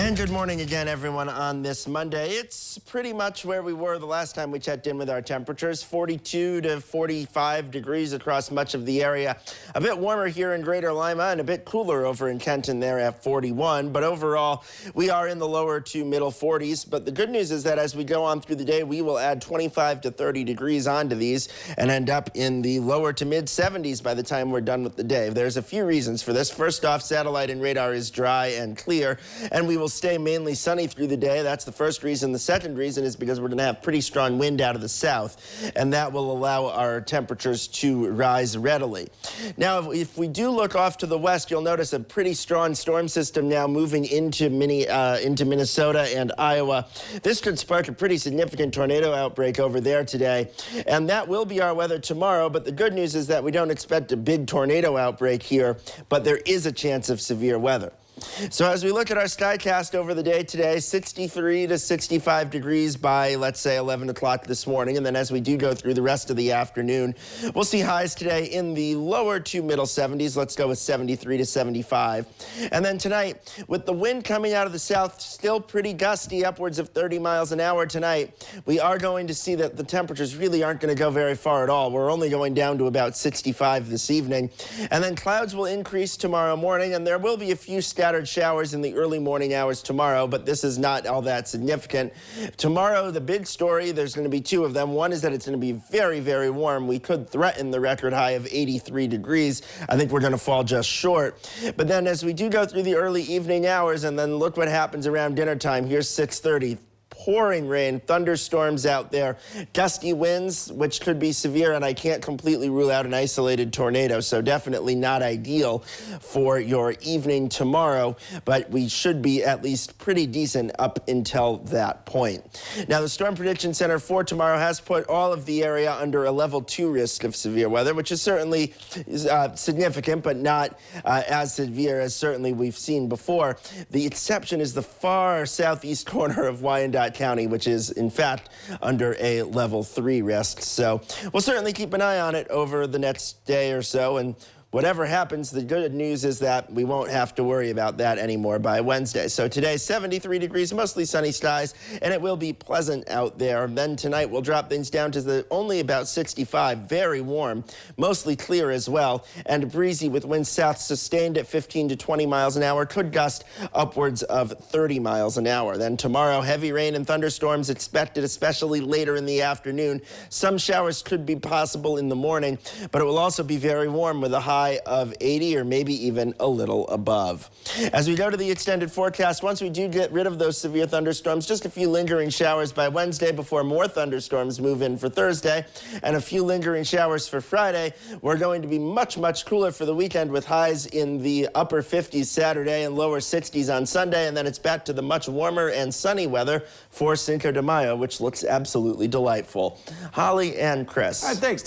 And good morning again, everyone, on this Monday. It's pretty much where we were the last time we checked in with our temperatures, 42 to 45 degrees across much of the area. A bit warmer here in Greater Lima and a bit cooler over in Kenton there at 41. But overall, we are in the lower to middle 40s. But the good news is that as we go on through the day, we will add 25 to 30 degrees onto these and end up in the lower to mid 70s by the time we're done with the day. There's a few reasons for this. First off, satellite and radar is dry and clear, and we will stay mainly sunny through the day. That's the first reason. The second reason is because we're going to have pretty strong wind out of the south, and that will allow our temperatures to rise readily. Now, if we do look off to the west, you'll notice a pretty strong storm system now moving into Minnesota and Iowa. This could spark a pretty significant tornado outbreak over there today, and that will be our weather tomorrow. But the good news is that we don't expect a big tornado outbreak here, but there is a chance of severe weather. So as we look at our skycast over the day today, 63 to 65 degrees by, let's say, 11 o'clock this morning. And then as we do go through the rest of the afternoon, we'll see highs today in the lower to middle 70s. Let's go with 73 to 75. And then tonight, with the wind coming out of the south, still pretty gusty, upwards of 30 miles an hour tonight, we are going to see that the temperatures really aren't going to go very far at all. We're only going down to about 65 this evening. And then clouds will increase tomorrow morning, and there will be a few scattered showers in the early morning hours tomorrow, but this is not all that significant. Tomorrow, the big story, there's going to be two of them. One is that it's going to be very, very warm. We could threaten the record high of 83 degrees. I think we're going to fall just short. But then as we do go through the early evening hours, and then look what happens around dinner time. Here's 6:30. Pouring rain, thunderstorms out there, gusty winds, which could be severe, and I can't completely rule out an isolated tornado, so definitely not ideal for your evening tomorrow, but we should be at least pretty decent up until that point. Now, the Storm Prediction Center for tomorrow has put all of the area under a level 2 risk of severe weather, which is certainly significant, but not as severe as certainly we've seen before. The exception is the far southeast corner of Wyandotte County, which is in fact under a level 3 risk. So we'll certainly keep an eye on it over the next day or so, and whatever happens, the good news is that we won't have to worry about that anymore by Wednesday. So today, 73 degrees, mostly sunny skies, and it will be pleasant out there. Then tonight, we'll drop things down to only about 65, very warm, mostly clear as well, and breezy with winds south sustained at 15 to 20 miles an hour, could gust upwards of 30 miles an hour. Then tomorrow, heavy rain and thunderstorms expected, especially later in the afternoon. Some showers could be possible in the morning, but it will also be very warm with a high of 80 or maybe even a little above. As we go to the extended forecast, once we do get rid of those severe thunderstorms, just a few lingering showers by Wednesday before more thunderstorms move in for Thursday, and a few lingering showers for Friday. We're going to be much, much cooler for the weekend with highs in the upper 50s Saturday and lower 60s on Sunday, and then it's back to the much warmer and sunny weather for Cinco de Mayo, which looks absolutely delightful. Holly and Chris. All right, thanks, Steve.